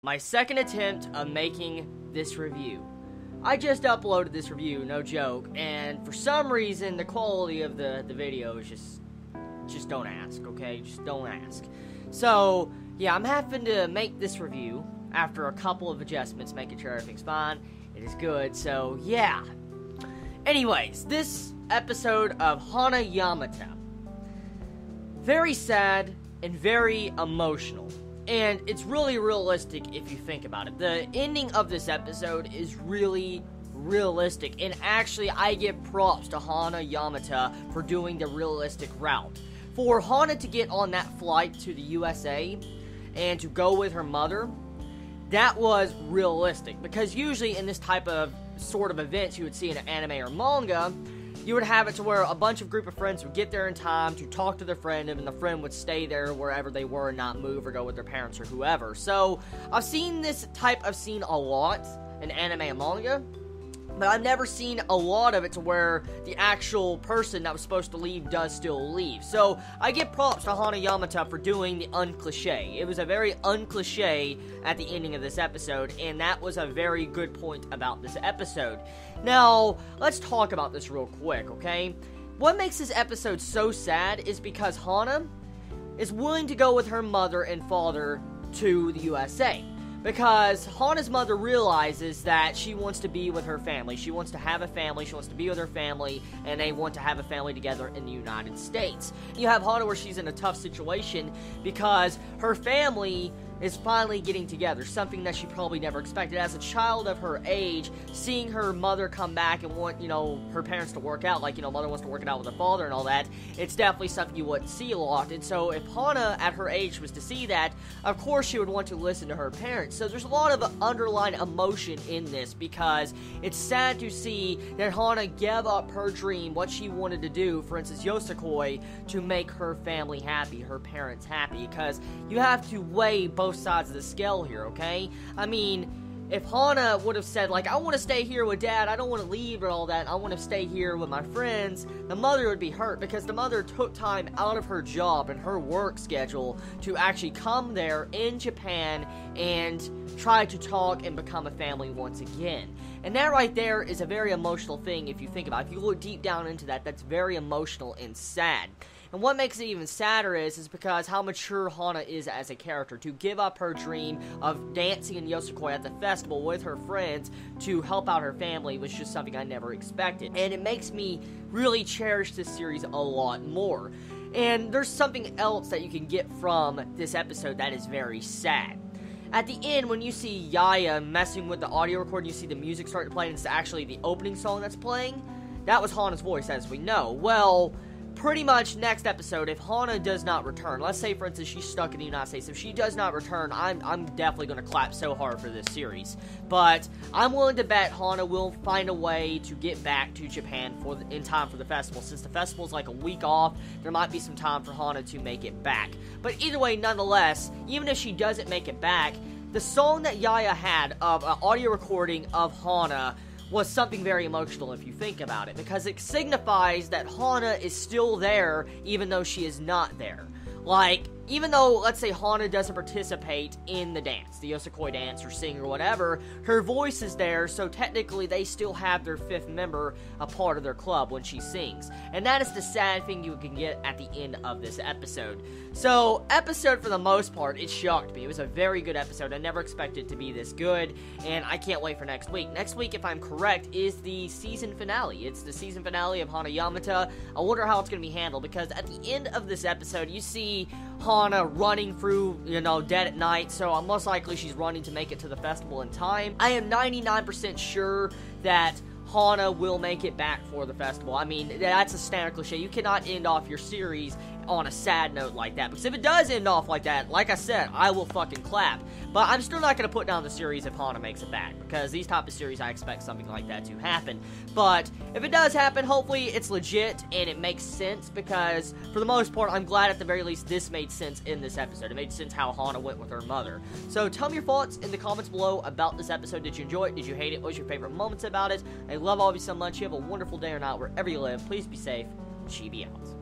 My second attempt of making this review. I just uploaded this review, no joke, and for some reason the quality of the video is just don't ask, okay? Just don't ask. So, yeah, I'm having to make this review after a couple of adjustments, making sure everything's fine. It is good, so yeah. Anyways, this episode of Hanayamata. Very sad and very emotional. And it's really realistic if you think about it. The ending of this episode is really realistic. And actually, I give props to Hanayamata for doing the realistic route. For Hana to get on that flight to the USA and to go with her mother, that was realistic. Because usually in this type of sort of events you would see in an anime or manga, you would have it to where a bunch of group of friends would get there in time to talk to their friend, and the friend would stay there wherever they were and not move or go with their parents or whoever. So, I've seen this type of scene a lot in anime and manga, but I've never seen a lot of it to where the actual person that was supposed to leave does still leave. So, I give props to Hanayamata for doing the uncliche. It was a very uncliche at the ending of this episode, and that was a very good point about this episode. Now, let's talk about this real quick, okay? What makes this episode so sad is because Hana is willing to go with her mother and father to the USA. Because Hana's mother realizes that she wants to be with her family. She wants to have a family, she wants to be with her family, and they want to have a family together in the United States. You have Hana where she's in a tough situation because her family is finally getting together, something that she probably never expected. As a child of her age, seeing her mother come back and want, her parents to work out, like, mother wants to work it out with her father and all that, it's definitely something you wouldn't see a lot. And so if Hana, at her age, was to see that, of course she would want to listen to her parents. So there's a lot of underlying emotion in this, because it's sad to see that Hana gave up her dream, what she wanted to do, for instance, Yosakoi, to make her family happy, her parents happy, because you have to weigh both sides of the scale here, okay? I mean, if Hana would have said, like, I want to stay here with Dad, I don't want to leave and all that, I want to stay here with my friends, the mother would be hurt, because the mother took time out of her job and her work schedule to actually come there in Japan and try to talk and become a family once again. And that right there is a very emotional thing if you think about it. If you look deep down into that, that's very emotional and sad. And what makes it even sadder is because how mature Hana is as a character. To give up her dream of dancing in Yosakoi at the festival with her friends to help out her family was just something I never expected. And it makes me really cherish this series a lot more. And there's something else that you can get from this episode that is very sad. At the end, when you see Yaya messing with the audio recording, you see the music start to play, and it's actually the opening song that's playing, that was Hana's voice, as we know. Well, pretty much next episode, if Hana does not return, let's say, for instance, she's stuck in the United States, if she does not return, I'm definitely going to clap so hard for this series. But I'm willing to bet Hana will find a way to get back to Japan in time for the festival. Since the festival's like a week off, there might be some time for Hana to make it back. But either way, nonetheless, even if she doesn't make it back, the song that Yaya had of an audio recording of Hana was something very emotional if you think about it, because it signifies that Hana is still there even though she is not there. Like, even though, let's say, Hana doesn't participate in the dance, the Yosakoi dance or sing or whatever, her voice is there, so technically they still have their fifth member a part of their club when she sings. And that is the sad thing you can get at the end of this episode. So, episode for the most part, it shocked me. It was a very good episode. I never expected it to be this good, and I can't wait for next week. Next week, if I'm correct, is the season finale. It's the season finale of Hanayamata. I wonder how it's going to be handled, because at the end of this episode, you see Hana running through, dead at night, so most likely she's running to make it to the festival in time. I am 99% sure that Hana will make it back for the festival. I mean, that's a standard cliche. You cannot end off your series on a sad note like that, because if it does end off like that, like I said, I will fucking clap. But I'm still not going to put down the series if Hana makes it back, because these type of series, I expect something like that to happen. But if it does happen, hopefully it's legit and it makes sense, because for the most part, I'm glad at the very least this made sense in this episode. It made sense how Hana went with her mother. So tell me your thoughts in the comments below about this episode. Did you enjoy it? Did you hate it? What was your favorite moments about it? I love all of you so much. You have a wonderful day or night wherever you live. Please be safe. Chibi out.